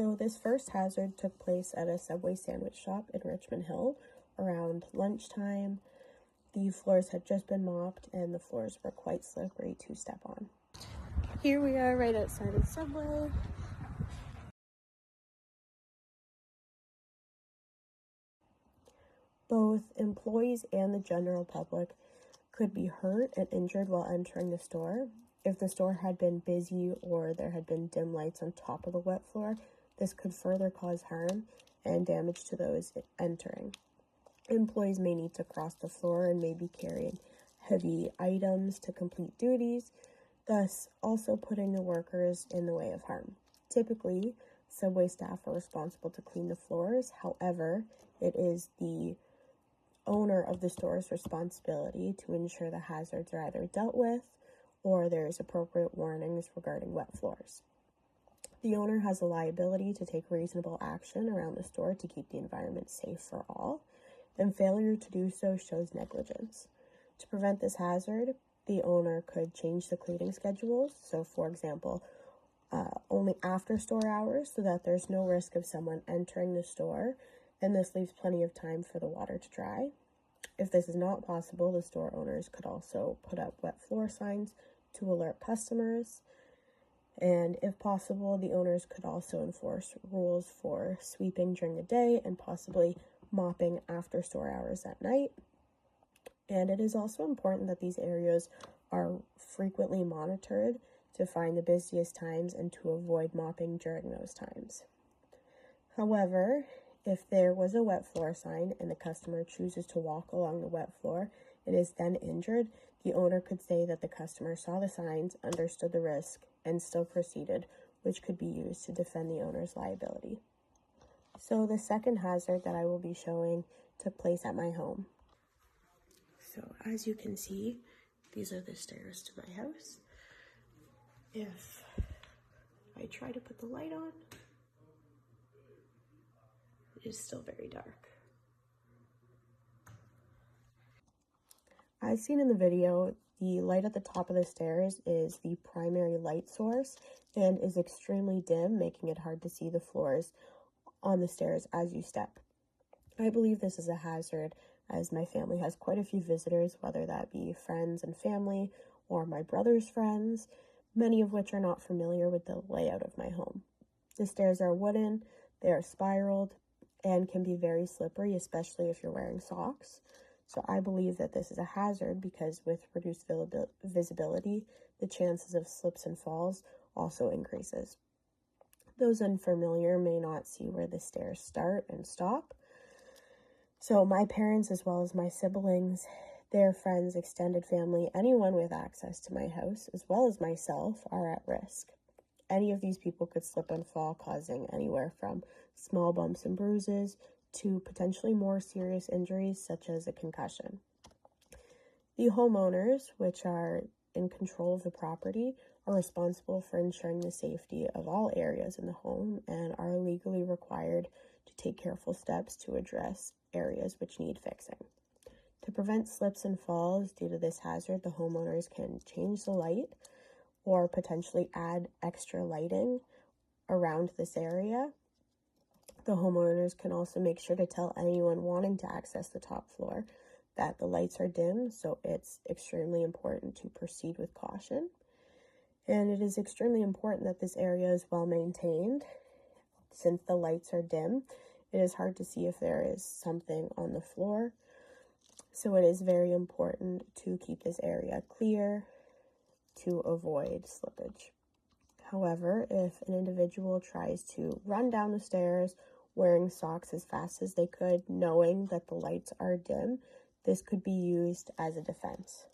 So this first hazard took place at a Subway sandwich shop in Richmond Hill around lunchtime. The floors had just been mopped and the floors were quite slippery to step on. Here we are right outside of Subway. Both employees and the general public could be hurt and injured while entering the store. If the store had been busy or there had been dim lights on top of the wet floor, this could further cause harm and damage to those entering. Employees may need to cross the floor and may be carrying heavy items to complete duties, thus also putting the workers in the way of harm. Typically, Subway staff are responsible to clean the floors. However, it is the owner of the store's responsibility to ensure the hazards are either dealt with or there is appropriate warnings regarding wet floors. The owner has a liability to take reasonable action around the store to keep the environment safe for all, and failure to do so shows negligence. To prevent this hazard, the owner could change the cleaning schedules, so for example, only after store hours so that there's no risk of someone entering the store, and this leaves plenty of time for the water to dry. If this is not possible, the store owners could also put up wet floor signs to alert customers. And if possible, the owners could also enforce rules for sweeping during the day and possibly mopping after store hours at night. And it is also important that these areas are frequently monitored to find the busiest times and to avoid mopping during those times. However, if there was a wet floor sign and the customer chooses to walk along the wet floor and is then injured, the owner could say that the customer saw the signs, understood the risk, and still proceeded, which could be used to defend the owner's liability. So the second hazard that I will be showing took place at my home. So as you can see, these are the stairs to my house. If I try to put the light on, it is still very dark. As seen in the video, the light at the top of the stairs is the primary light source and is extremely dim, making it hard to see the floors on the stairs as you step. I believe this is a hazard as my family has quite a few visitors, whether that be friends and family or my brother's friends, many of which are not familiar with the layout of my home. The stairs are wooden, they are spiraled, and can be very slippery, especially if you're wearing socks. So I believe that this is a hazard because with reduced visibility, the chances of slips and falls also increases. Those unfamiliar may not see where the stairs start and stop. So my parents, as well as my siblings, their friends, extended family, anyone with access to my house, as well as myself, are at risk. Any of these people could slip and fall, causing anywhere from small bumps and bruises to potentially more serious injuries, such as a concussion. The homeowners, which are in control of the property, are responsible for ensuring the safety of all areas in the home and are legally required to take careful steps to address areas which need fixing. To prevent slips and falls due to this hazard, the homeowners can change the light or potentially add extra lighting around this area. The homeowners can also make sure to tell anyone wanting to access the top floor that the lights are dim, so it's extremely important to proceed with caution. And it is extremely important that this area is well maintained. Since the lights are dim, it is hard to see if there is something on the floor. So it is very important to keep this area clear to avoid slippage. However, if an individual tries to run down the stairs wearing socks as fast as they could, knowing that the lights are dim, this could be used as a defense.